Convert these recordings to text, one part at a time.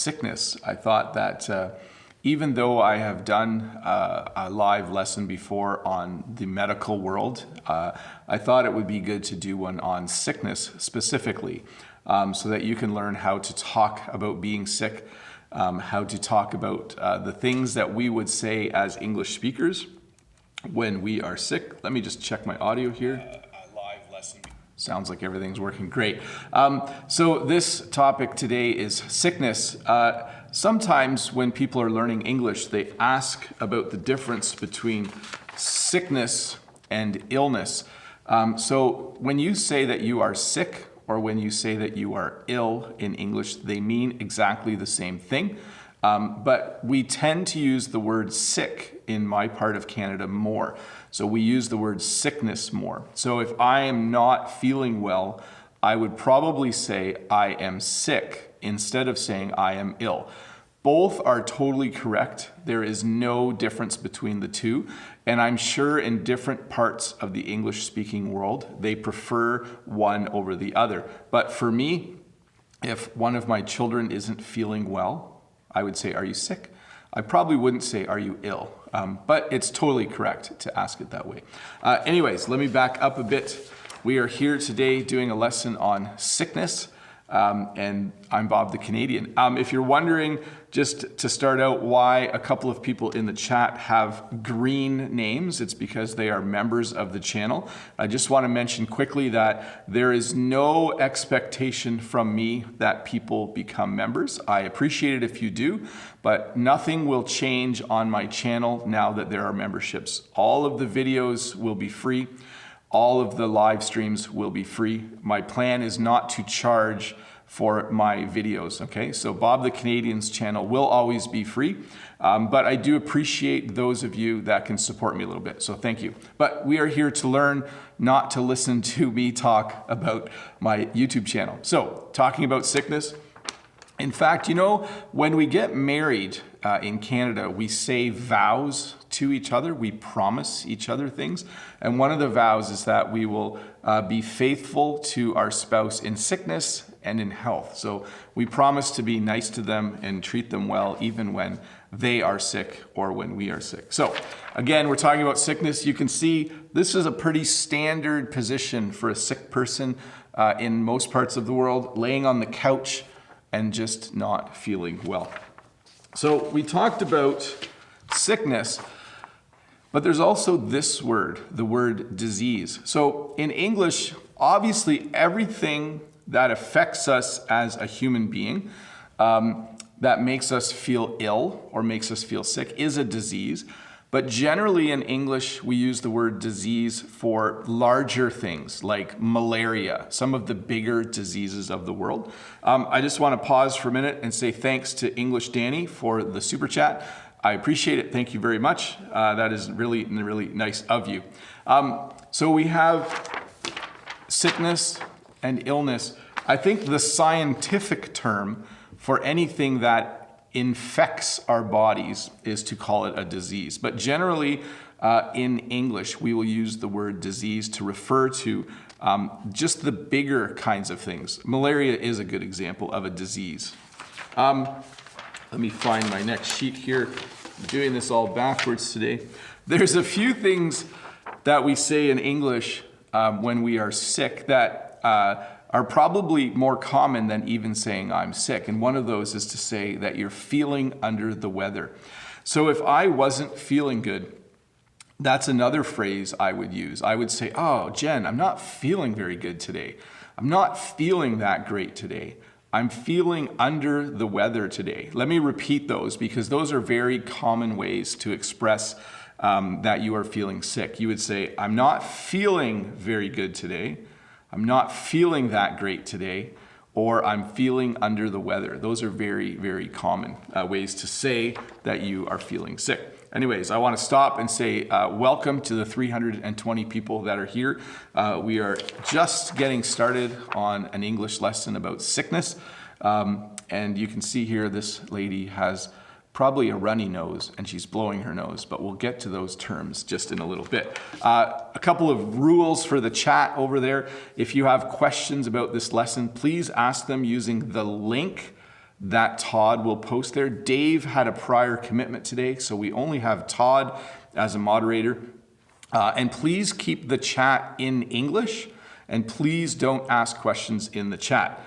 sickness. I thought that even though I have done a live lesson before on the medical world, I thought it would be good to do one on sickness specifically, so that you can learn how to talk about being sick, how to talk about the things that we would say as English speakers when we are sick. Let me just check my audio here. Sounds like everything's working great. So this topic today is sickness. Sometimes when people are learning English, they ask about the difference between sickness and illness. So when you say that you are sick or when you say that you are ill in English, they mean exactly the same thing. But we tend to use the word sick in my part of Canada more. So we use the word sickness more. So if I am not feeling well, I would probably say I am sick instead of saying I am ill. Both are totally correct. There is no difference between the two. And I'm sure in different parts of the English speaking world, they prefer one over the other. But for me, if one of my children isn't feeling well, I would say, are you sick? I probably wouldn't say, are you ill? But it's totally correct to ask it that way. Anyways, let me back up a bit. We are here today doing a lesson on sickness, and I'm Bob the Canadian. If you're wondering, just to start out, why a couple of people in the chat have green names, it's because they are members of the channel. I just want to mention quickly that there is no expectation from me that people become members. I appreciate it if you do, but nothing will change on my channel now that there are memberships. All of the videos will be free. All of the live streams will be free. My plan is not to charge for my videos, okay? So Bob the Canadian's channel will always be free, but I do appreciate those of you that can support me a little bit, so thank you. But we are here to learn, not to listen to me talk about my YouTube channel. So, talking about sickness. In fact, you know, when we get married in Canada, we say vows to each other. We promise each other things. And one of the vows is that we will be faithful to our spouse in sickness and in health. So we promise to be nice to them and treat them well even when they are sick or when we are sick. So again, we're talking about sickness. You can see this is a pretty standard position for a sick person in most parts of the world, laying on the couch and just not feeling well. So we talked about sickness, but there's also this word, the word disease. So in English, obviously everything that affects us as a human being, that makes us feel ill or makes us feel sick is a disease. But generally in English, we use the word disease for larger things like malaria, some of the bigger diseases of the world. I just want to pause for a minute and say thanks to English Danny for the super chat. I appreciate it. Thank you very much. That is really, really nice of you. So we have sickness and illness. I think the scientific term for anything that infects our bodies is to call it a disease. But generally, in English, we will use the word disease to refer to just the bigger kinds of things. Malaria is a good example of a disease. Let me find my next sheet here. I'm doing this all backwards today. There's a few things that we say in English when we are sick that are probably more common than even saying I'm sick. And one of those is to say that you're feeling under the weather. So if I wasn't feeling good, that's another phrase I would use. I would say, oh, Jen, I'm not feeling very good today. I'm not feeling that great today. I'm feeling under the weather today. Let me repeat those because those are very common ways to express that you are feeling sick. You would say, I'm not feeling very good today. I'm not feeling that great today, or I'm feeling under the weather. Those are very, very common ways to say that you are feeling sick. Anyways, I want to stop and say welcome to the 320 people that are here. We are just getting started on an English lesson about sickness. And you can see here this lady has probably a runny nose and she's blowing her nose, but we'll get to those terms just in a little bit. A couple of rules for the chat over there. If you have questions about this lesson, please ask them using the link that Todd will post there. Dave had a prior commitment today, so we only have Todd as a moderator. And please keep the chat in English, and please don't ask questions in the chat.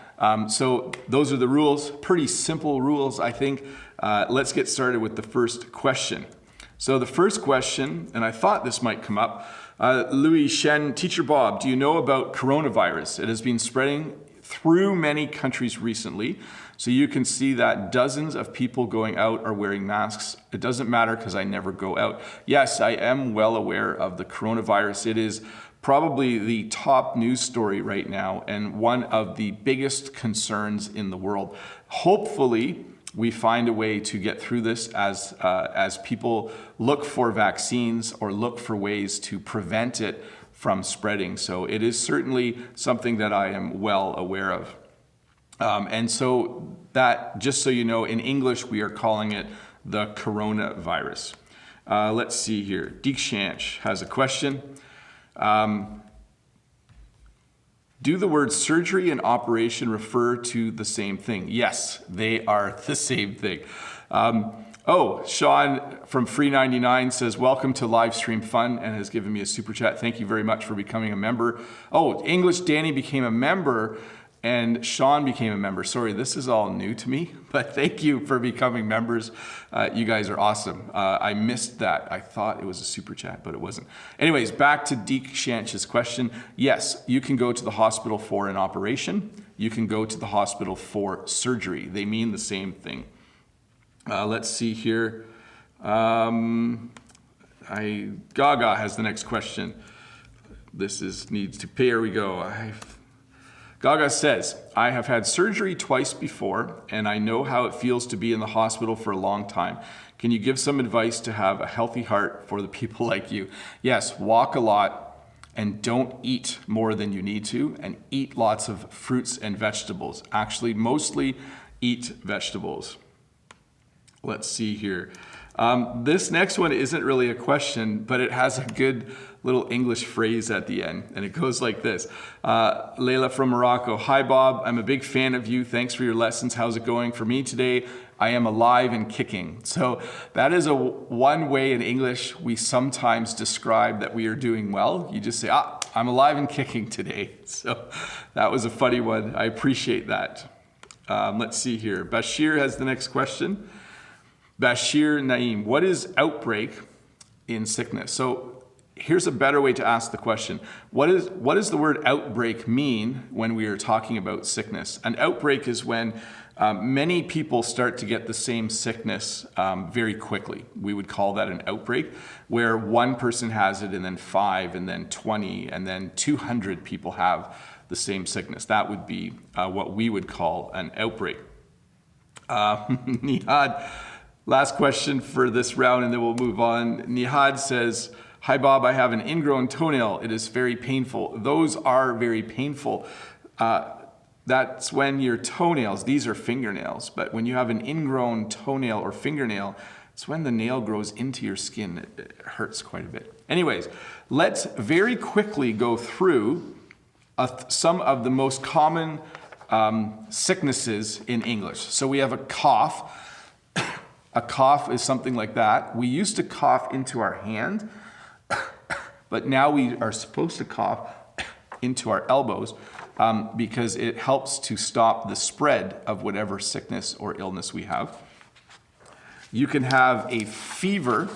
So those are the rules, pretty simple rules, I think. Let's get started with the first question. So the first question, and I thought this might come up, Louis Shen, Teacher Bob, do you know about coronavirus? It has been spreading through many countries recently. So you can see that dozens of people going out are wearing masks. It doesn't matter because I never go out. Yes, I am well aware of the coronavirus. It is probably the top news story right now and one of the biggest concerns in the world. Hopefully, we find a way to get through this as people look for vaccines or look for ways to prevent it from spreading. So it is certainly something that I am well aware of. And so that, just so you know, in English, we are calling it the coronavirus. Let's see here. Deekshansh has a question. Do the words surgery and operation refer to the same thing? Yes, they are the same thing. Sean from Free99 says, welcome to live stream fun, and has given me a super chat. Thank you very much for becoming a member. Oh, English Danny became a member and Sean became a member. Sorry, this is all new to me, but thank you for becoming members. You guys are awesome. I missed that. I thought it was a super chat, but it wasn't. Anyways, back to Deek Shanch's question. Yes, you can go to the hospital for an operation. You can go to the hospital for surgery. They mean the same thing. Let's see here. Gaga has the next question. Needs to pay. Here we go. Gaga says, I have had surgery twice before, and I know how it feels to be in the hospital for a long time. Can you give some advice to have a healthy heart for the people like you? Yes, walk a lot and don't eat more than you need to, and eat lots of fruits and vegetables. Actually, mostly eat vegetables. Let's see here. This next one isn't really a question, but it has a good little English phrase at the end, and it goes like this. Layla from Morocco. Hi, Bob. I'm a big fan of you. Thanks for your lessons. How's it going for me today? I am alive and kicking. So that is one way in English we sometimes describe that we are doing well. You just say, I'm alive and kicking today. So that was a funny one. I appreciate that. Let's see here. Bashir has the next question. Bashir Naeem, what is outbreak in sickness? So here's a better way to ask the question. What does the word outbreak mean when we are talking about sickness? An outbreak is when many people start to get the same sickness very quickly. We would call that an outbreak, where one person has it and then 5 and then 20 and then 200 people have the same sickness. That would be what we would call an outbreak. Nihad, last question for this round and then we'll move on. Nihad says, hi Bob, I have an ingrown toenail. It is very painful. Those are very painful. That's when your toenails, these are fingernails, but when you have an ingrown toenail or fingernail, it's when the nail grows into your skin. It hurts quite a bit. Anyways, let's very quickly go through some of the most common sicknesses in English. So we have a cough. A cough is something like that. We used to cough into our hand, but now we are supposed to cough into our elbows because it helps to stop the spread of whatever sickness or illness we have. You can have a fever.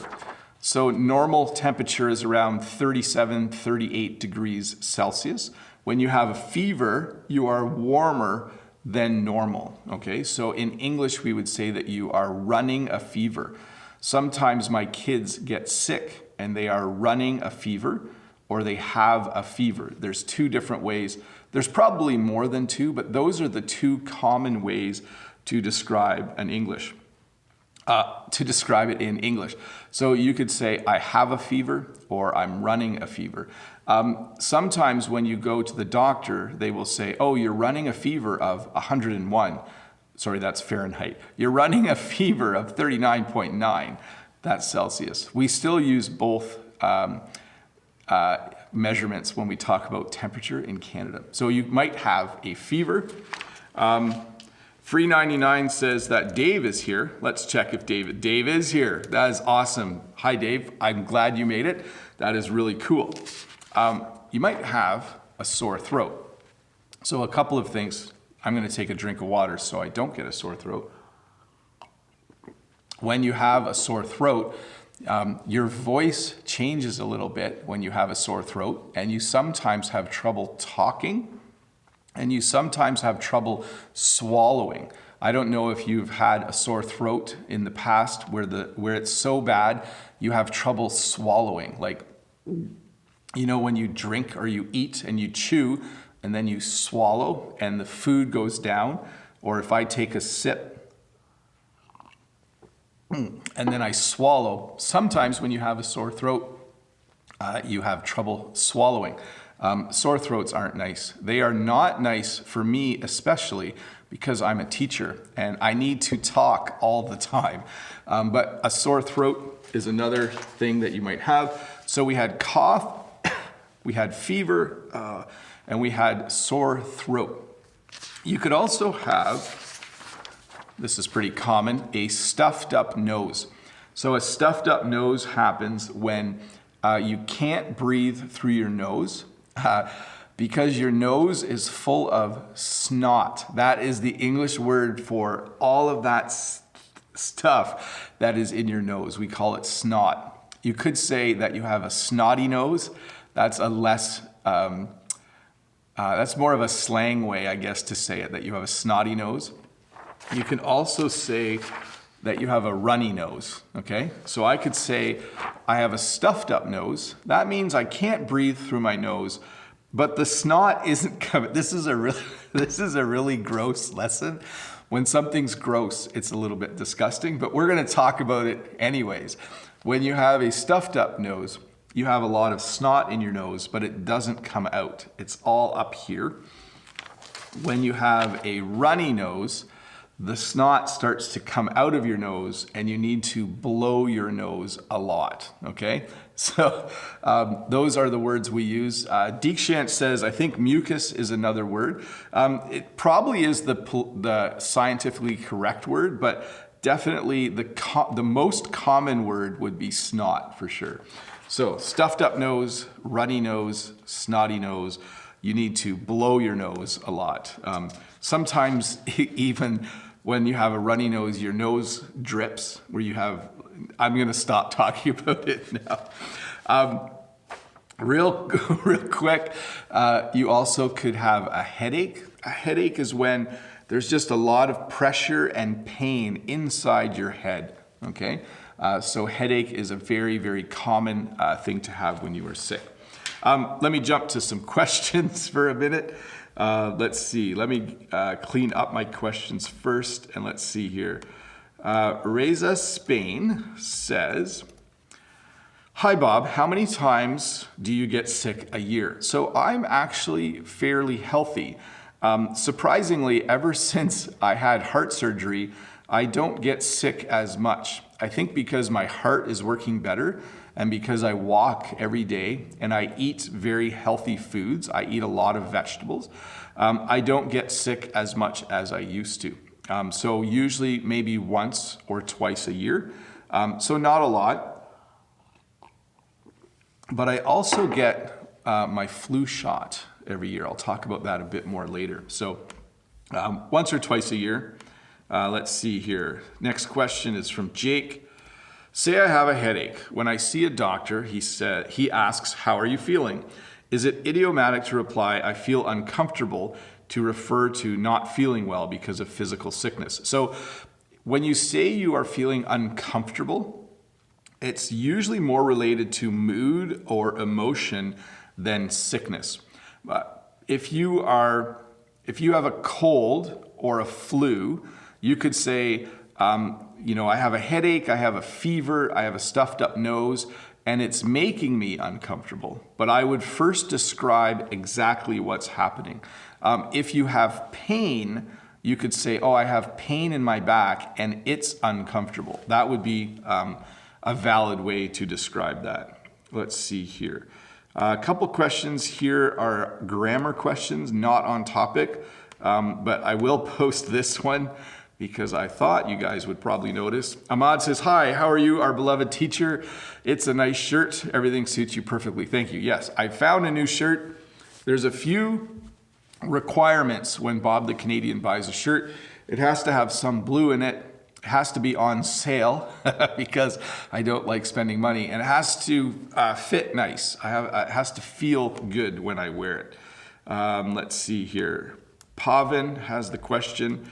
So normal temperature is around 37, 38 degrees Celsius. When you have a fever, you are warmer than normal, okay? So in English, we would say that you are running a fever. Sometimes my kids get sick and they are running a fever or they have a fever. There's 2 different ways. There's probably more than 2, but those are the 2 common ways to describe it in English. So you could say, I have a fever or I'm running a fever. Sometimes when you go to the doctor, they will say, oh, you're running a fever of 101. Sorry, that's Fahrenheit. You're running a fever of 39.9. That's Celsius. We still use both measurements when we talk about temperature in Canada. So you might have a fever. Free 99 says that Dave is here. Let's check if Dave is here. That is awesome. Hi, Dave. I'm glad you made it. That is really cool. You might have a sore throat. So a couple of things. I'm going to take a drink of water so I don't get a sore throat. When you have a sore throat, your voice changes a little bit when you have a sore throat, and you sometimes have trouble talking, and you sometimes have trouble swallowing. I don't know if you've had a sore throat in the past where it's so bad you have trouble swallowing. Like, you know, when you drink or you eat and you chew and then you swallow and the food goes down, or if I take a sip and then I swallow, sometimes when you have a sore throat, you have trouble swallowing. Sore throats aren't nice. They are not nice for me, especially because I'm a teacher and I need to talk all the time. But a sore throat is another thing that you might have. So we had cough, we had fever, and we had sore throat. You could also have, this is pretty common, a stuffed up nose. So a stuffed up nose happens when you can't breathe through your nose because your nose is full of snot. That is the English word for all of that stuff that is in your nose. We call it snot. You could say that you have a snotty nose. That's a less, that's more of a slang way, I guess, to say it, that you have a snotty nose. You can also say that you have a runny nose, okay? So I could say I have a stuffed up nose. That means I can't breathe through my nose, but the snot isn't coming. This is a really gross lesson. When something's gross, it's a little bit disgusting, but we're gonna talk about it anyways. When you have a stuffed up nose, you have a lot of snot in your nose, but it doesn't come out. It's all up here. When you have a runny nose, the snot starts to come out of your nose and you need to blow your nose a lot, okay? So those are the words we use. Deekshant says, I think mucus is another word. It probably is the scientifically correct word, but definitely the most common word would be snot for sure. So stuffed up nose, runny nose, snotty nose, you need to blow your nose a lot. Sometimes even when you have a runny nose, your nose drips where you have, I'm gonna stop talking about it now. Real quick, you also could have a headache. A headache is when there's just a lot of pressure and pain inside your head, okay? So headache is a very, very common thing to have when you are sick. Let me jump to some questions for a minute. Let's see, let me clean up my questions first, and let's see here. Reza Spain says, hi Bob, how many times do you get sick a year? So I'm actually fairly healthy. Surprisingly, ever since I had heart surgery, I don't get sick as much. I think because my heart is working better and because I walk every day and I eat very healthy foods, I eat a lot of vegetables, I don't get sick as much as I used to. So usually maybe once or twice a year. So not a lot. But I also get my flu shot every year. I'll talk about that a bit more later. So once or twice a year. Let's see here. Next question is from Jake. Say I have a headache. When I see a doctor, he asks, how are you feeling? Is it idiomatic to reply, I feel uncomfortable, to refer to not feeling well because of physical sickness? So when you say you are feeling uncomfortable, it's usually more related to mood or emotion than sickness. If you have a cold or a flu, you could say, I have a headache, I have a fever, I have a stuffed up nose, and it's making me uncomfortable. But I would first describe exactly what's happening. If you have pain, you could say, oh, I have pain in my back and it's uncomfortable. That would be a valid way to describe that. Let's see here. A couple questions here are grammar questions, not on topic. but I will post this one because I thought you guys would probably notice. Ahmad says, hi, how are you, our beloved teacher? It's a nice shirt. Everything suits you perfectly. Thank you. Yes, I found a new shirt. There's a few requirements when Bob the Canadian buys a shirt. It has to have some blue in it. It has to be on sale because I don't like spending money, and it has to fit nice. It has to feel good when I wear it. Let's see here. Pavin has the question.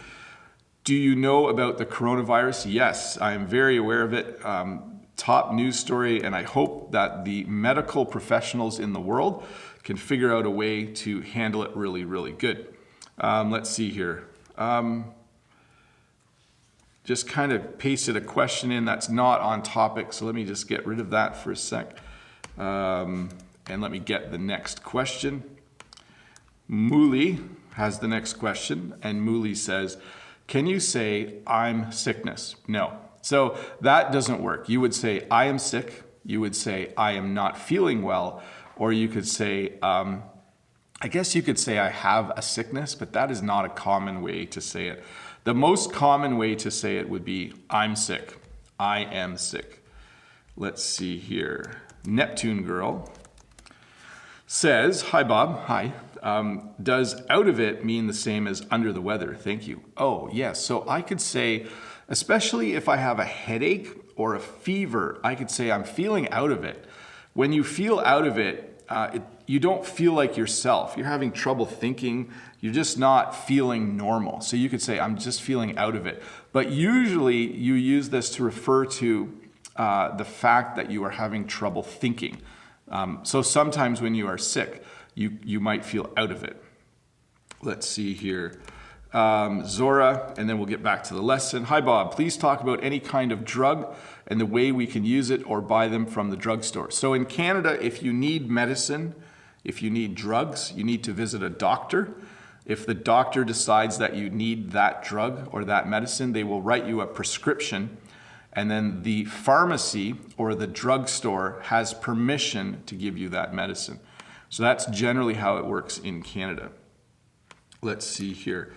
Do you know about the coronavirus? Yes, I am very aware of it. Top news story, and I hope that the medical professionals in the world can figure out a way to handle it really, really good. Let's see here. Just kind of pasted a question in that's not on topic, so let me just get rid of that for a sec. And let me get the next question. Mooley has the next question, and Mooley says, can you say, I'm sickness? No. So that doesn't work. You would say, I am sick. You would say, I am not feeling well. Or you could say, I guess you could say, I have a sickness, but that is not a common way to say it. The most common way to say it would be, I'm sick. I am sick. Let's see here. Neptune Girl says, hi Bob, hi. Does out of it mean the same as under the weather? Thank you. Oh, yes. So I could say, especially if I have a headache or a fever, I could say I'm feeling out of it. When you feel out of it, you don't feel like yourself. You're having trouble thinking. You're just not feeling normal. So you could say, I'm just feeling out of it. But usually you use this to refer to the fact that you are having trouble thinking. So sometimes when you are sick, you might feel out of it. Let's see here. Zora, and then we'll get back to the lesson. Hi Bob, please talk about any kind of drug and the way we can use it or buy them from the drugstore. So in Canada, if you need medicine, if you need drugs, you need to visit a doctor. If the doctor decides that you need that drug or that medicine, they will write you a prescription, and then the pharmacy or the drugstore has permission to give you that medicine. So that's generally how it works in Canada. Let's see here.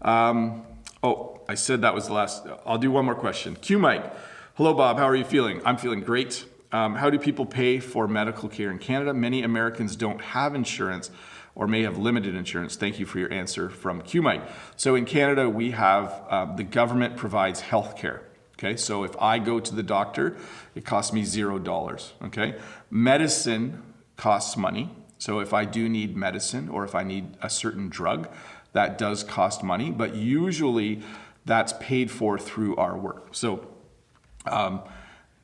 Oh, I said that was the last. I'll do one more question. Q Mike. Hello, Bob. How are you feeling? I'm feeling great. How do people pay for medical care in Canada? Many Americans don't have insurance or may have limited insurance. Thank you for your answer from Q Mike. So in Canada, we have the government provides health care. Okay, so if I go to the doctor, it costs me $0. Okay, medicine costs money. So if I do need medicine or if I need a certain drug, that does cost money, but usually that's paid for through our work. So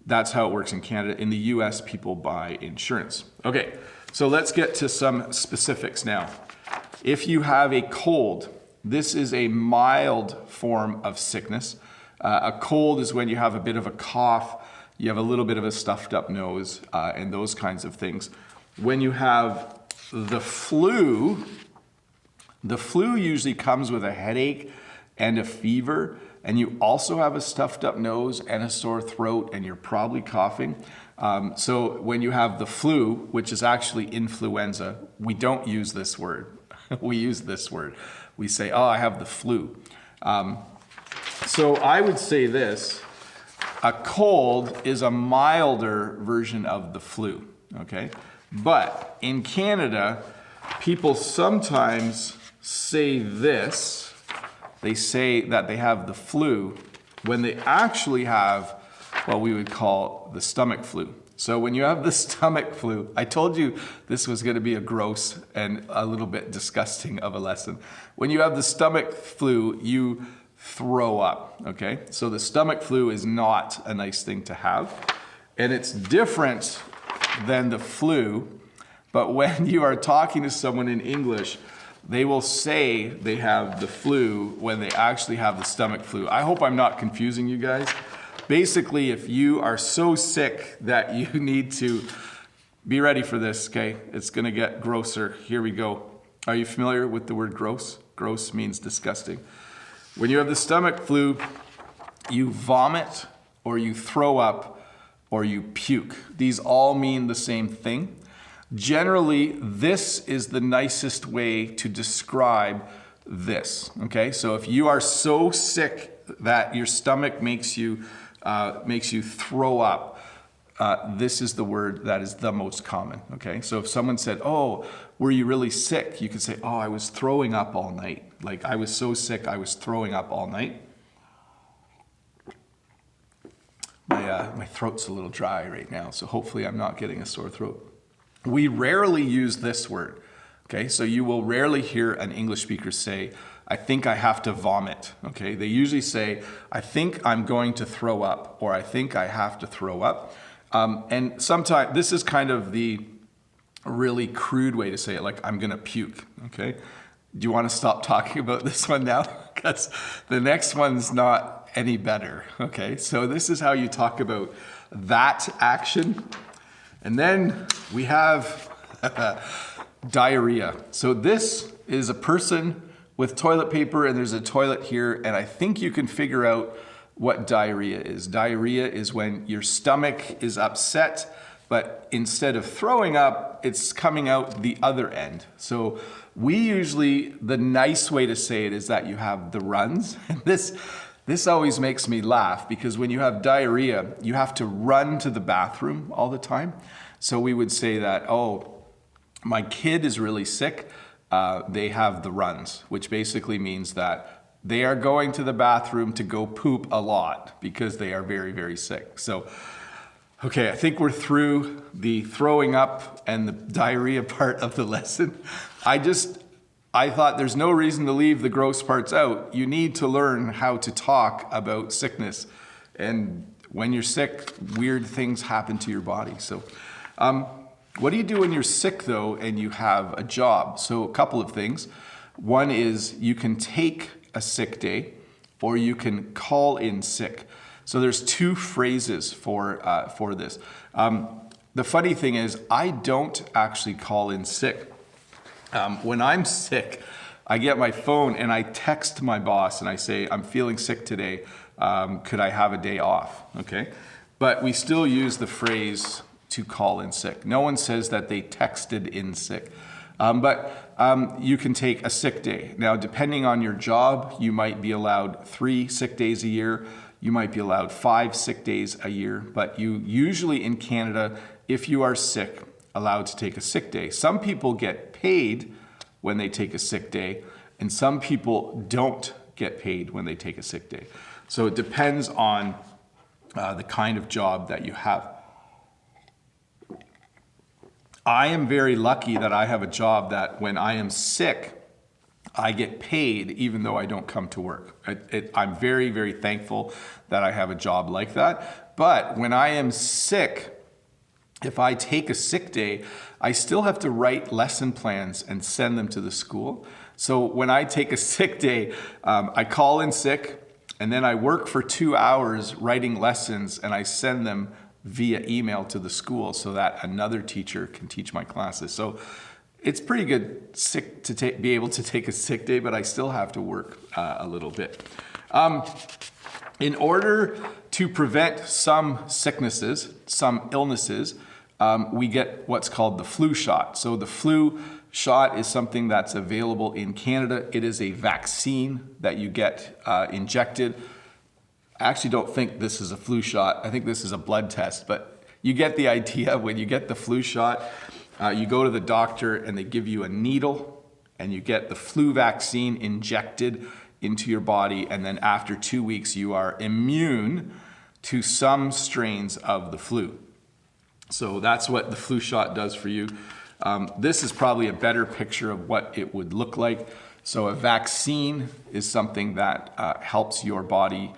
that's how it works in Canada. In the US, people buy insurance. Okay, so let's get to some specifics now. If you have a cold, this is a mild form of sickness. A cold is when you have a bit of a cough, you have a little bit of a stuffed up nose, and those kinds of things. When you have the flu usually comes with a headache and a fever, and you also have a stuffed up nose and a sore throat, and you're probably coughing. So when you have the flu, which is actually influenza, we don't use this word. We use this word. We say, oh, I have the flu. So I would say this, a cold is a milder version of the flu, okay? But in Canada, people sometimes say this. They say that they have the flu when they actually have what we would call the stomach flu. So when you have the stomach flu, I told you this was going to be a gross and a little bit disgusting of a lesson. When you have the stomach flu, you throw up, okay? So the stomach flu is not a nice thing to have, and it's different than the flu, but when you are talking to someone in English, they will say they have the flu when they actually have the stomach flu. I hope I'm not confusing you guys. Basically, if you are so sick that you need to be ready for this, okay? It's gonna get grosser. Here we go. Are you familiar with the word gross? Gross means disgusting. When you have the stomach flu, you vomit or you throw up or you puke. These all mean the same thing. Generally, this is the nicest way to describe this, okay? So if you are so sick that your stomach makes you throw up, this is the word that is the most common, okay? So if someone said, oh, were you really sick? You could say, oh, I was throwing up all night. Like, I was so sick, I was throwing up all night. My throat's a little dry right now, so hopefully I'm not getting a sore throat. We rarely use this word, okay? So you will rarely hear an English speaker say, I think I have to vomit, okay? They usually say, I think I'm going to throw up, or I think I have to throw up. And sometimes, this is kind of the really crude way to say it, like, I'm gonna puke, okay? Do you wanna stop talking about this one now? Because the next one's not any better, okay? So this is how you talk about that action. And then we have diarrhea. So this is a person with toilet paper, and there's a toilet here, and I think you can figure out what diarrhea is. Diarrhea is when your stomach is upset, but instead of throwing up, it's coming out the other end. So we usually, the nice way to say it is that you have the runs. And this always makes me laugh, because when you have diarrhea, you have to run to the bathroom all the time. So we would say that, oh, my kid is really sick. They have the runs, which basically means that they are going to the bathroom to go poop a lot because they are very, very sick. So, okay, I think we're through the throwing up and the diarrhea part of the lesson. I thought there's no reason to leave the gross parts out. You need to learn how to talk about sickness. And when you're sick, weird things happen to your body. So, what do you do when you're sick, though, and you have a job? So a couple of things. One is you can take a sick day, or you can call in sick. So there's two phrases for this. The funny thing is, I don't actually call in sick. When I'm sick, I get my phone and I text my boss and I say, I'm feeling sick today. Could I have a day off? Okay. But we still use the phrase to call in sick. No one says that they texted in sick. But you can take a sick day. Now, depending on your job, you might be allowed 3 sick days a year. You might be allowed 5 sick days a year. But you usually in Canada, if you are sick, allowed to take a sick day. Some people get paid when they take a sick day, and some people don't get paid when they take a sick day. So it depends on the kind of job that you have. I am very lucky that I have a job that when I am sick, I get paid even though I don't come to work. I'm very, very thankful that I have a job like that. But when I am sick, if I take a sick day, I still have to write lesson plans and send them to the school. So when I take a sick day, I call in sick, and then I work for 2 hours writing lessons, and I send them via email to the school so that another teacher can teach my classes. So it's pretty good sick to be able to take a sick day, but I still have to work a little bit. In order to prevent some sicknesses, some illnesses, we get what's called the flu shot. So the flu shot is something that's available in Canada. It is a vaccine that you get injected. I actually don't think this is a flu shot. I think this is a blood test, but you get the idea. When you get the flu shot, you go to the doctor and they give you a needle and you get the flu vaccine injected into your body, and then after 2 weeks you are immune to some strains of the flu. So that's what the flu shot does for you. This is probably a better picture of what it would look like. So a vaccine is something that helps your body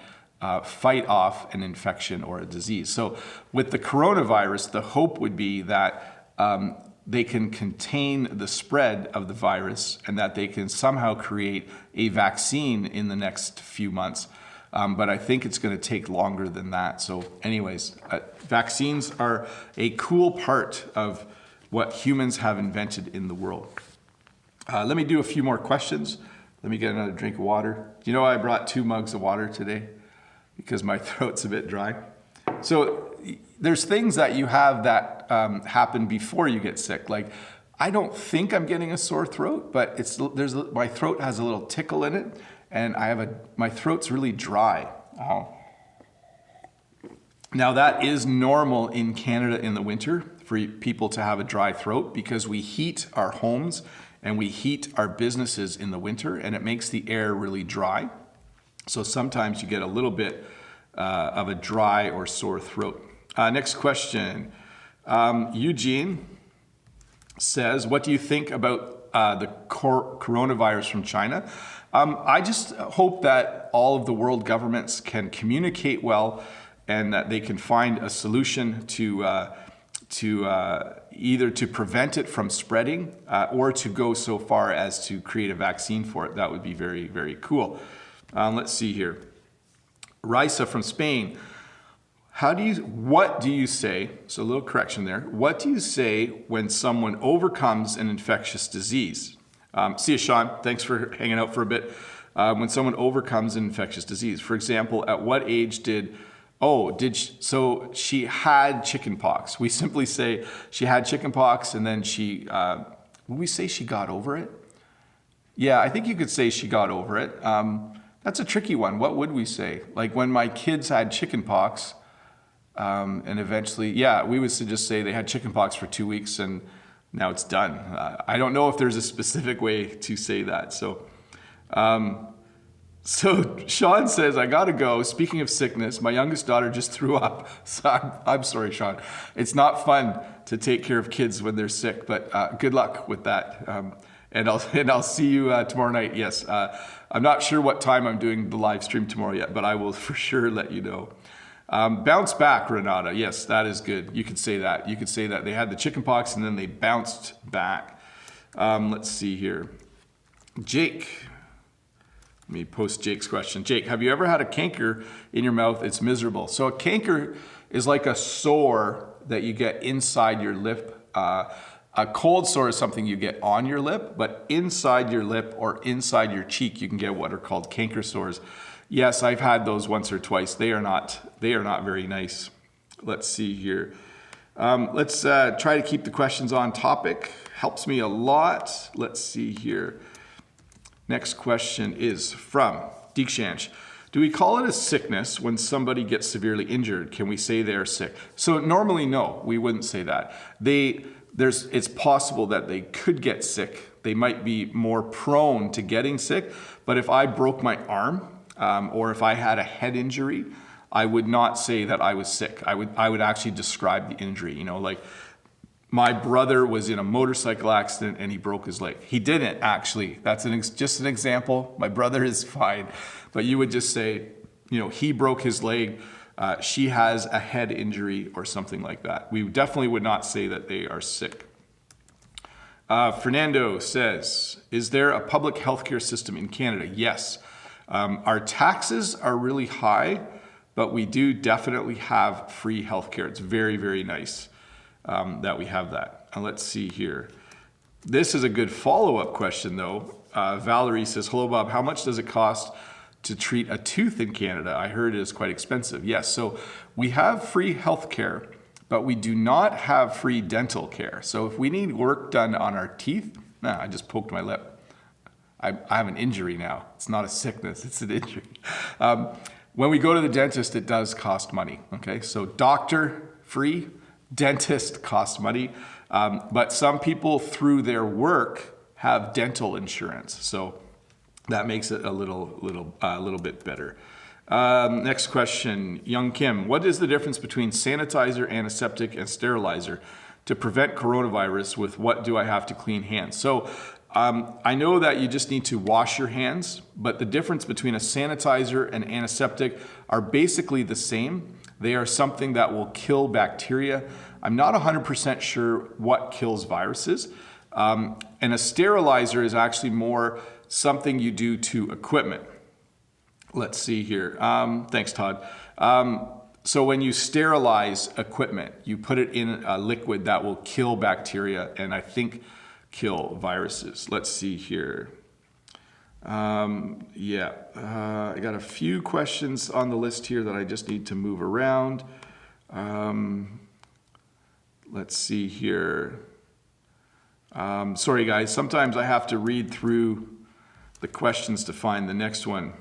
fight off an infection or a disease. So with the coronavirus, the hope would be that they can contain the spread of the virus and that they can somehow create a vaccine in the next few months. But I think it's going to take longer than that. So anyways, vaccines are a cool part of what humans have invented in the world. Let me do a few more questions. Let me get another drink of water. Do you know I brought 2 mugs of water today? Because my throat's a bit dry. So there's things that you have that happen before you get sick. Like I don't think I'm getting a sore throat, but my throat has a little tickle in it, and my throat's really dry. Oh. Now that is normal in Canada in the winter for people to have a dry throat because we heat our homes and we heat our businesses in the winter, and it makes the air really dry. So sometimes you get a little bit of a dry or sore throat. Next question. Eugene says, what do you think about the coronavirus from China? I just hope that all of the world governments can communicate well and that they can find a solution to either to prevent it from spreading or to go so far as to create a vaccine for it. That would be very, very cool. Let's see here. Risa from Spain. What do you say, so a little correction there, what do you say when someone overcomes an infectious disease? See you, Sean. Thanks for hanging out for a bit. When someone overcomes an infectious disease, for example, at what age so she had chickenpox. We simply say she had chickenpox and then would we say she got over it? Yeah, I think you could say she got over it. That's a tricky one. What would we say? Like when my kids had chickenpox, and eventually, yeah, we would just say they had chickenpox for 2 weeks and now it's done. I don't know if there's a specific way to say that. So Sean says, I gotta go. Speaking of sickness, my youngest daughter just threw up. So I'm sorry, Sean. It's not fun to take care of kids when they're sick, but good luck with that. And I'll see you tomorrow night. Yes, I'm not sure what time I'm doing the live stream tomorrow yet, but I will for sure let you know. Bounce back, Renata. Yes, that is good. You could say that. You could say that they had the chickenpox and then they bounced back. Let's see here. Jake. Let me post Jake's question. Jake, have you ever had a canker in your mouth? It's miserable. So a canker is like a sore that you get inside your lip. A cold sore is something you get on your lip, but inside your lip or inside your cheek, you can get what are called canker sores. Yes, I've had those once or twice. They are not very nice. Let's see here. Let's try to keep the questions on topic. Helps me a lot. Let's see here. Next question is from Deekshansh. Do we call it a sickness when somebody gets severely injured? Can we say they're sick? So normally, no, we wouldn't say that. It's possible that they could get sick. They might be more prone to getting sick. But if I broke my arm or if I had a head injury, I would not say that I was sick. I would actually describe the injury. You know, like my brother was in a motorcycle accident and he broke his leg. He didn't actually. That's just an example. My brother is fine. But you would just say, you know, he broke his leg. She has a head injury or something like that. We definitely would not say that they are sick. Fernando says, is there a public healthcare system in Canada? Yes. Our taxes are really high, but we do definitely have free healthcare. It's very, very nice that we have that. And let's see here. This is a good follow-up question though. Valerie says, hello Bob, how much does it cost to treat a tooth in Canada? I heard it is quite expensive. Yes, so we have free healthcare, but we do not have free dental care. So if we need work done on our teeth, I just poked my lip. I have an injury now. It's not a sickness, it's an injury. When we go to the dentist, it does cost money, okay? So doctor, free, dentist costs money, but some people through their work have dental insurance. So that makes it a little bit better. Next question, Young Kim. What is the difference between sanitizer, antiseptic, and sterilizer to prevent coronavirus? With what do I have to clean hands? So I know that you just need to wash your hands, but the difference between a sanitizer and antiseptic are basically the same. They are something that will kill bacteria. I'm not 100% sure what kills viruses. And a sterilizer is actually more something you do to equipment. Let's see here. Thanks, Todd. So when you sterilize equipment, you put it in a liquid that will kill bacteria and I think kill viruses. Let's see here. I got a few questions on the list here that I just need to move around. Let's see here. Sorry guys, sometimes I have to read through the questions to find the next one.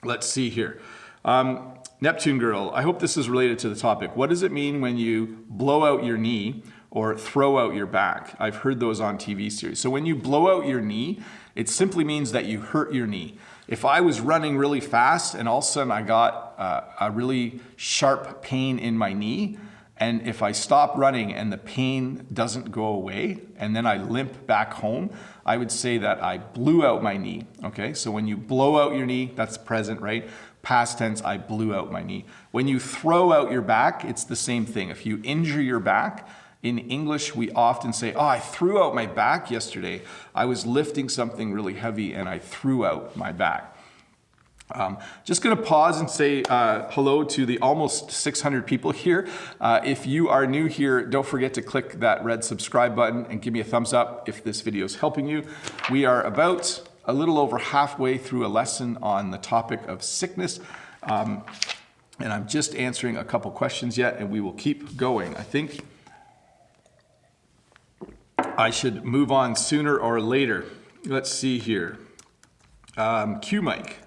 Let's see here. Neptune Girl, I hope this is related to the topic. What does it mean when you blow out your knee or throw out your back? I've heard those on TV series. So when you blow out your knee, it simply means that you hurt your knee. If I was running really fast and all of a sudden I got a really sharp pain in my knee, and if I stop running and the pain doesn't go away and then I limp back home, I would say that I blew out my knee, okay? So when you blow out your knee, that's present, right? Past tense, I blew out my knee. When you throw out your back, it's the same thing. If you injure your back, in English, we often say, oh, I threw out my back yesterday. I was lifting something really heavy and I threw out my back. Just gonna pause and say hello to the almost 600 people here. If you are new here, don't forget to click that red subscribe button and give me a thumbs up if this video is helping you. We are about a little over halfway through a lesson on the topic of sickness. And I'm just answering a couple questions yet, and we will keep going. I think I should move on sooner or later. Let's see here. Q Mike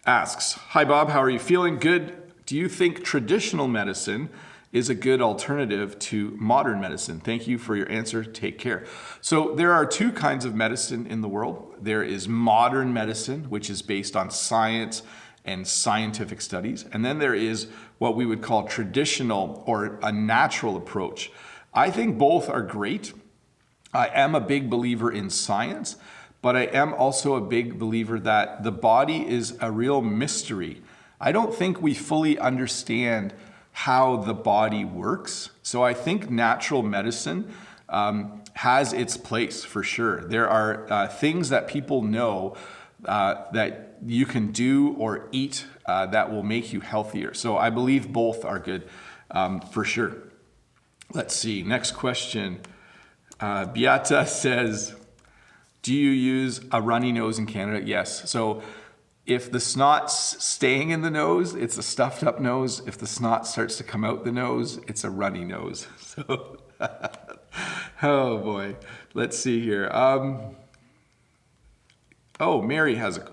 asks, hi Bob, how are you feeling? Good. Do you think traditional medicine is a good alternative to modern medicine? Thank you for your answer. Take care. So there are two kinds of medicine in the world. There is modern medicine, which is based on science and scientific studies. And then there is what we would call traditional or a natural approach. I think both are great. I am a big believer in science, but I am also a big believer that the body is a real mystery. I don't think we fully understand how the body works. So I think natural medicine has its place for sure. There are things that people know that you can do or eat that will make you healthier. So I believe both are good for sure. Let's see, next question. Beata says, do you use a runny nose in Canada? Yes. So if the snot's staying in the nose, it's a stuffed up nose. If the snot starts to come out the nose, it's a runny nose. So, oh boy. Let's see here. Oh, Mary has a,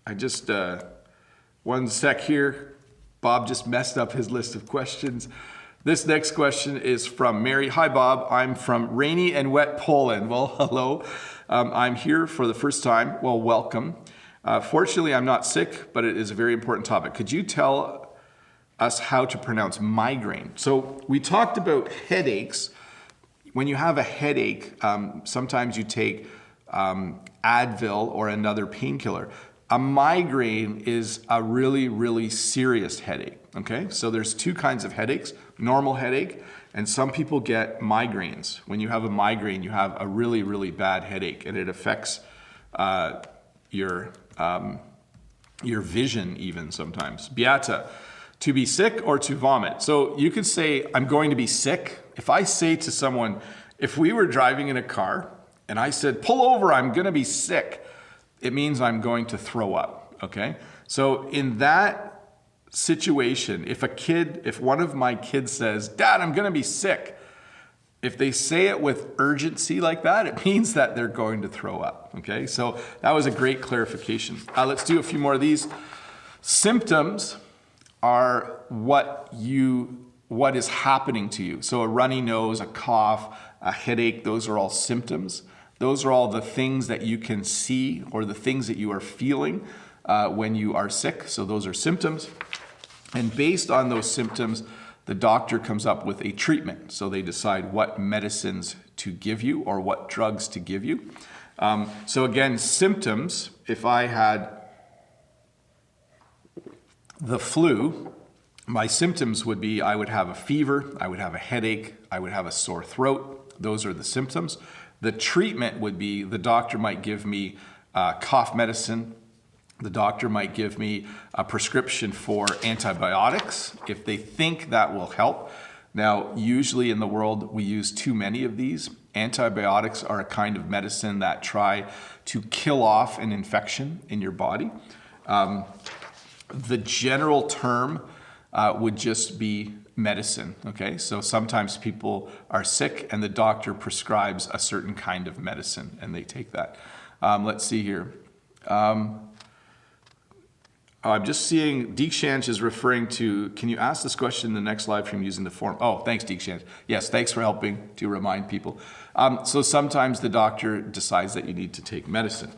I just, one sec here. Bob just messed up his list of questions. This next question is from Mary. Hi, Bob. I'm from rainy and wet Poland. Well, hello. I'm here for the first time. Well, welcome. Fortunately, I'm not sick, but it is a very important topic. Could you tell us how to pronounce migraine? So we talked about headaches. When you have a headache, sometimes you take Advil or another painkiller. A migraine is a really, really serious headache, okay? So there's two kinds of headaches, normal headache, and some people get migraines. When you have a migraine, you have a really, really bad headache, and it affects your vision even sometimes. Beata, to be sick or to vomit? So you could say, I'm going to be sick. If I say to someone, if we were driving in a car and I said, pull over, I'm gonna be sick, it means I'm going to throw up, okay? So in that situation, if one of my kids says, Dad, I'm gonna be sick, if they say it with urgency like that, it means that they're going to throw up, okay? So that was a great clarification. Let's do a few more of these. Symptoms are what is happening to you. So a runny nose, a cough, a headache, those are all symptoms. Those are all the things that you can see or the things that you are feeling when you are sick. So those are symptoms. And based on those symptoms, the doctor comes up with a treatment. So they decide what medicines to give you or what drugs to give you. So again, symptoms, if I had the flu, my symptoms would be I would have a fever, I would have a headache, I would have a sore throat. Those are the symptoms. The treatment would be the doctor might give me cough medicine. The doctor might give me a prescription for antibiotics if they think that will help. Now, usually in the world, we use too many of these. Antibiotics are a kind of medicine that try to kill off an infection in your body. The general term would just be medicine, okay? So sometimes people are sick and the doctor prescribes a certain kind of medicine and they take that. Let's see here. I'm just seeing Deekshansh is referring to, can you ask this question in the next live stream using the form? Oh, thanks Deekshansh. Yes, thanks for helping to remind people. So sometimes the doctor decides that you need to take medicine.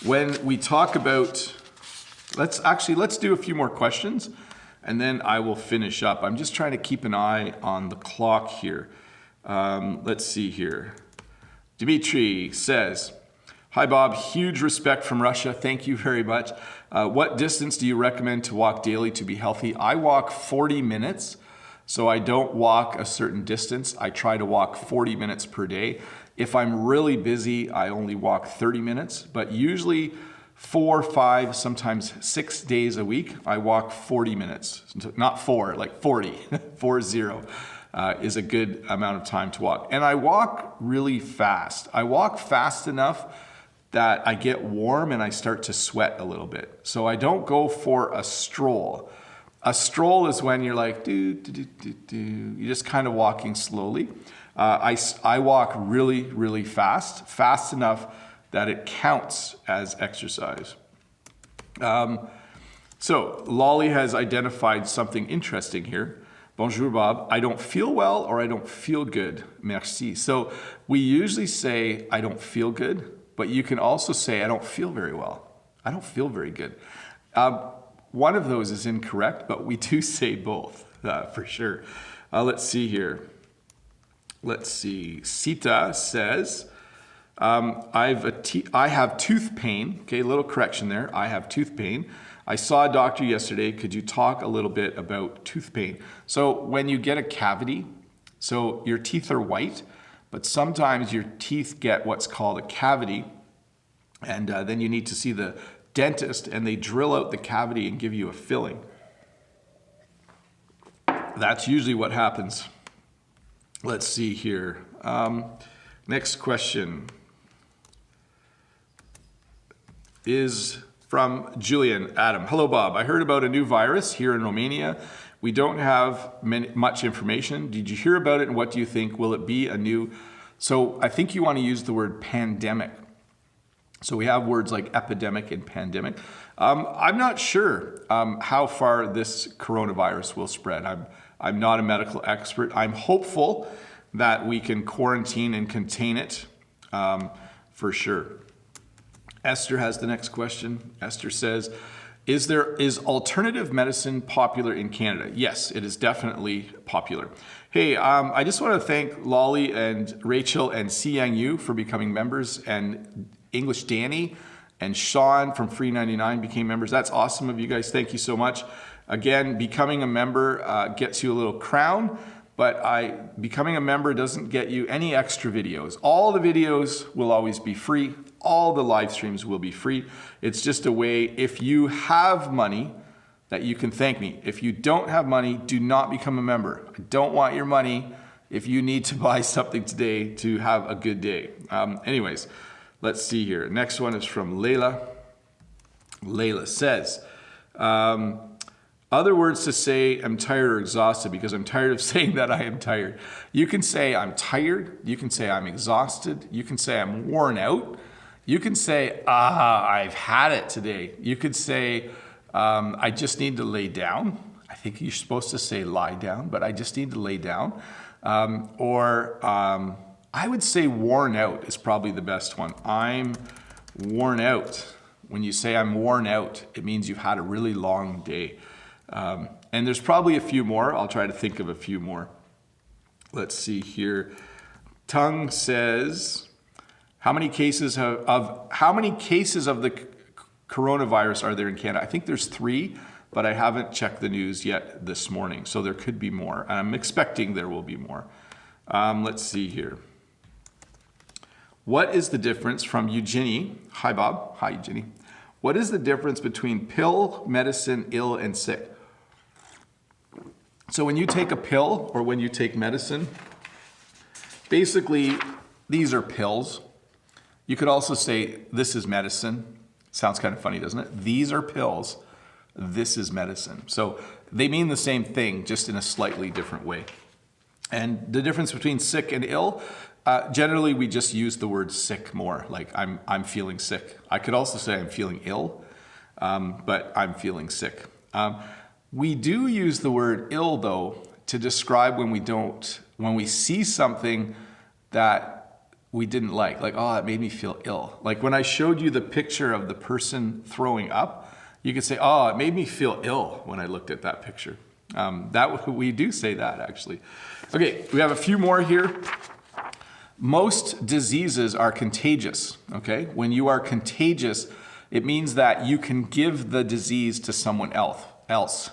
When we talk about, let's do a few more questions and then I will finish up. I'm just trying to keep an eye on the clock here. Let's see here. Dimitri says, hi Bob, huge respect from Russia. Thank you very much. What distance do you recommend to walk daily to be healthy? I walk 40 minutes, so I don't walk a certain distance. I try to walk 40 minutes per day. If I'm really busy, I only walk 30 minutes, but usually 4, 5, sometimes 6 days a week, I walk 40 minutes. Not 4, like 40, 40 is a good amount of time to walk. And I walk really fast. I walk fast enough that I get warm and I start to sweat a little bit. So I don't go for a stroll. A stroll is when you're like, you're just kind of walking slowly. I walk really, really fast, fast enough that it counts as exercise. So Lolly has identified something interesting here. Bonjour, Bob. I don't feel well or I don't feel good. Merci. So we usually say, I don't feel good, but you can also say, I don't feel very well. I don't feel very good. One of those is incorrect, but we do say both for sure. Let's see here. Let's see. Sita says, I have tooth pain. Okay, little correction there. I have tooth pain. I saw a doctor yesterday. Could you talk a little bit about tooth pain? So when you get a cavity, so your teeth are white, but sometimes your teeth get what's called a cavity, and then you need to see the dentist, and they drill out the cavity and give you a filling. That's usually what happens. Let's see here. Next question is from Julian Adam. Hello, Bob. I heard about a new virus here in Romania. We don't have much information. Did you hear about it and what do you think? Will it be a new? So I think you want to use the word pandemic. So we have words like epidemic and pandemic. I'm not sure how far this coronavirus will spread. I'm not a medical expert. I'm hopeful that we can quarantine and contain it for sure. Esther has the next question. Esther says, is alternative medicine popular in Canada? Yes, it is definitely popular. Hey, I just want to thank Lolly and Rachel and Yang Yu for becoming members, and English Danny and Sean from Free 99 became members. That's awesome of you guys. Thank you so much. Again, becoming a member gets you a little crown, but becoming a member doesn't get you any extra videos. All the videos will always be free. All the live streams will be free. It's just a way, if you have money, that you can thank me. If you don't have money, do not become a member. I don't want your money if you need to buy something today to have a good day. Anyways, let's see here. Next one is from Layla. Layla says, other words to say I'm tired or exhausted, because I'm tired of saying that I am tired. You can say I'm tired. You can say I'm exhausted. You can say I'm worn out. You can say, I've had it today. You could say, I just need to lay down. I think you're supposed to say lie down, but I just need to lay down. I would say worn out is probably the best one. I'm worn out. When you say I'm worn out, it means you've had a really long day. And there's probably a few more. I'll try to think of a few more. Let's see here. Tung says, how many cases of the coronavirus are there in Canada? I think there's 3, but I haven't checked the news yet this morning, so there could be more. I'm expecting there will be more. Let's see here. What is the difference from Eugenie? Hi, Bob. Hi, Eugenie. What is the difference between pill, medicine, ill, and sick? So when you take a pill or when you take medicine, basically these are pills. You could also say this is medicine. Sounds kind of funny, doesn't it? These are pills. this is medicine. So they mean the same thing, just in a slightly different way. And the difference between sick and ill, generally we just use the word sick more, like I'm feeling sick. I could also say I'm feeling ill, but I'm feeling sick. We do use the word ill though to describe when we see something that we didn't like, oh, it made me feel ill. Like when I showed you the picture of the person throwing up, you could say, oh, it made me feel ill when I looked at that picture. We do say that actually. Okay, we have a few more here. Most diseases are contagious, okay? When you are contagious, it means that you can give the disease to someone else.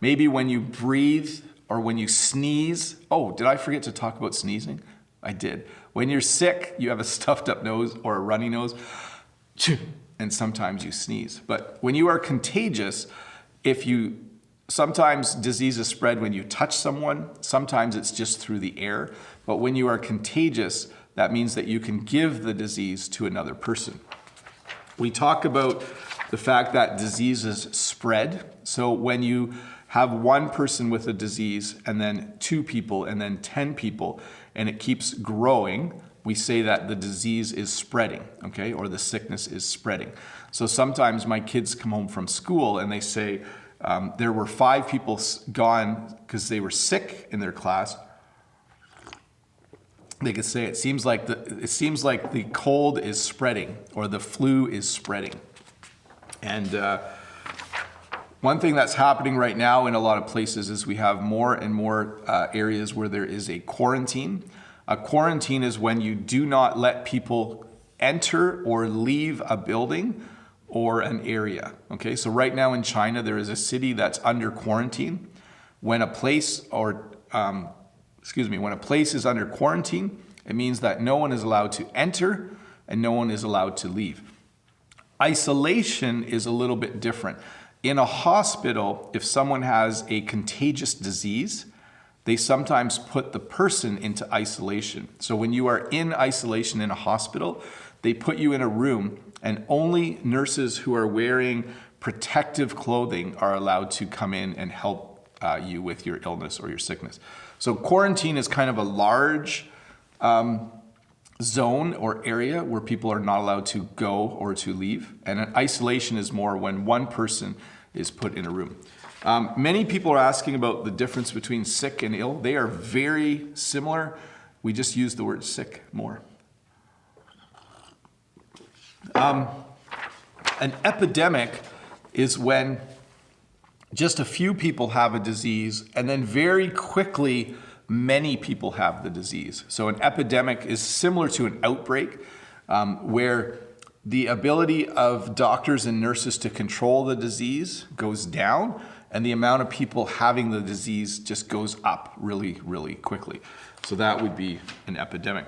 Maybe when you breathe or when you sneeze. Oh, did I forget to talk about sneezing? I did. When you're sick, you have a stuffed up nose or a runny nose, and sometimes you sneeze. But when you are contagious, sometimes diseases spread when you touch someone, sometimes it's just through the air. But when you are contagious, that means that you can give the disease to another person. We talk about the fact that diseases spread. So when you have one person with a disease and then 2 people and then 10 people, and it keeps growing, we say that the disease is spreading, okay? Or the sickness is spreading. So sometimes my kids come home from school and they say, there were 5 people gone because they were sick in their class. They could say it seems like the cold is spreading or the flu is spreading. And one thing that's happening right now in a lot of places is we have more and more areas where there is a quarantine. A quarantine is when you do not let people enter or leave a building or an area. Okay, so right now in China, there is a city that's under quarantine. When a place is under quarantine, it means that no one is allowed to enter and no one is allowed to leave. Isolation is a little bit different. In a hospital, if someone has a contagious disease, they sometimes put the person into isolation. So when you are in isolation in a hospital, they put you in a room and only nurses who are wearing protective clothing are allowed to come in and help you with your illness or your sickness. So quarantine is kind of a large zone or area where people are not allowed to go or to leave. And an isolation is more when one person is put in a room. Many people are asking about the difference between sick and ill. They are very similar. We just use the word sick more. An epidemic is when just a few people have a disease and then very quickly many people have the disease. So an epidemic is similar to an outbreak where the ability of doctors and nurses to control the disease goes down and the amount of people having the disease just goes up really, really quickly. So that would be an epidemic.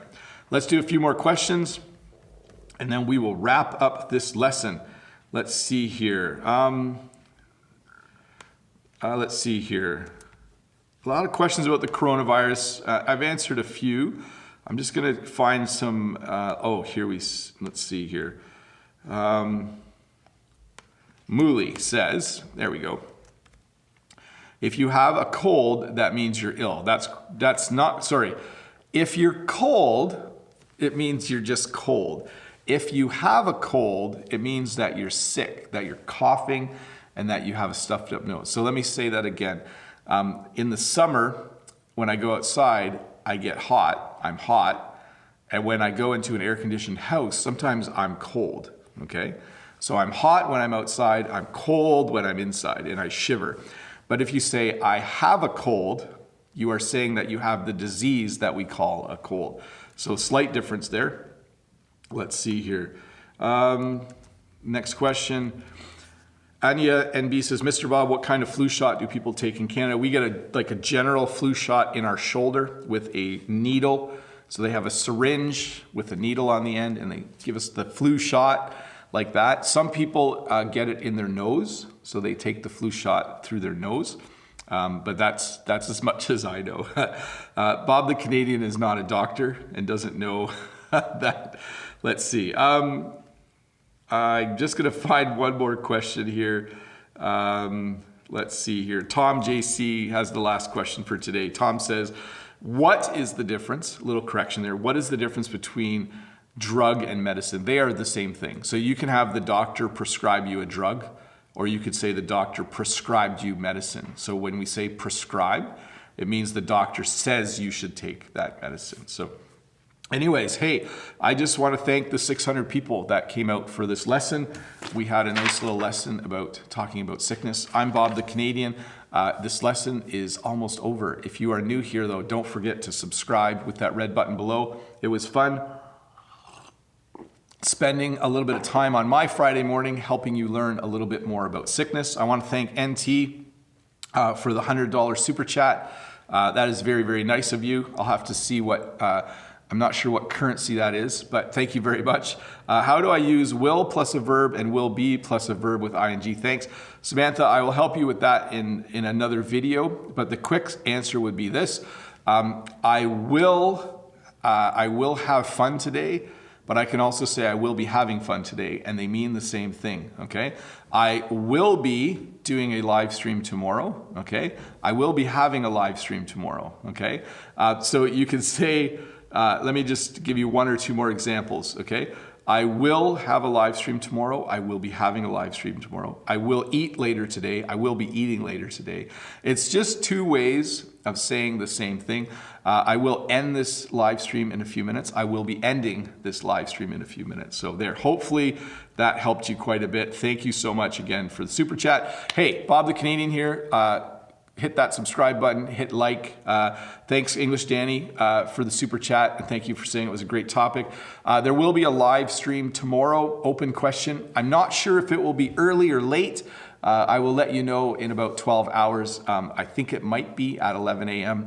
Let's do a few more questions and then we will wrap up this lesson. Let's see here. Let's see here. A lot of questions about the coronavirus. I've answered a few. I'm just going to find some. Let's see here. Mooley says, there we go. If you have a cold, that means you're ill. That's not, sorry. If you're cold, it means you're just cold. If you have a cold, it means that you're sick, that you're coughing, and that you have a stuffed up nose. So let me say that again. In the summer, when I go outside, I get hot, I'm hot. And when I go into an air-conditioned house, sometimes I'm cold, okay? So I'm hot when I'm outside, I'm cold when I'm inside, and I shiver. But if you say, I have a cold, you are saying that you have the disease that we call a cold. So slight difference there. Let's see here. Next question. Anya NB says, Mr. Bob, what kind of flu shot do people take in Canada? We get a general flu shot in our shoulder with a needle. So they have a syringe with a needle on the end and they give us the flu shot like that. Some people get it in their nose. So they take the flu shot through their nose. But that's as much as I know. Bob the Canadian is not a doctor and doesn't know that. Let's see. I'm just going to find one more question here. Let's see here. Tom JC has the last question for today. Tom says, what is the difference, little correction there, what is the difference between drug and medicine? They are the same thing. So you can have the doctor prescribe you a drug, or you could say the doctor prescribed you medicine. So when we say prescribe, it means the doctor says you should take that medicine. So anyways, hey, I just want to thank the 600 people that came out for this lesson. We had a nice little lesson about talking about sickness. I'm Bob the Canadian. This lesson is almost over. If you are new here though, don't forget to subscribe with that red button below. It was fun spending a little bit of time on my Friday morning helping you learn a little bit more about sickness. I want to thank NT for the $100 super chat. That is very, very nice of you. I'll have to see what, I'm not sure what currency that is, but thank you very much. How do I use will plus a verb and will be plus a verb with ing? Thanks. Samantha, I will help you with that in another video, but the quick answer would be this. I will have fun today, but I can also say I will be having fun today, and they mean the same thing, okay? I will be doing a live stream tomorrow, okay? I will be having a live stream tomorrow, okay? So you can say, let me just give you one or two more examples, okay? I will have a live stream tomorrow. I will be having a live stream tomorrow. I will eat later today. I will be eating later today. It's just two ways of saying the same thing. I will end this live stream in a few minutes. I will be ending this live stream in a few minutes. So there, hopefully that helped you quite a bit. Thank you so much again for the super chat. Hey, Bob the Canadian here. Hit that subscribe button, hit like. Thanks English Danny for the super chat, and thank you for saying it was a great topic. There will be a live stream tomorrow, open question. I'm not sure if it will be early or late. I will let you know in about 12 hours. I think it might be at 11 a.m.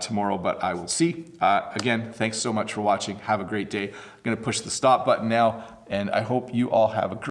Tomorrow, but I will see. Again, thanks so much for watching. Have a great day. I'm gonna push the stop button now, and I hope you all have a great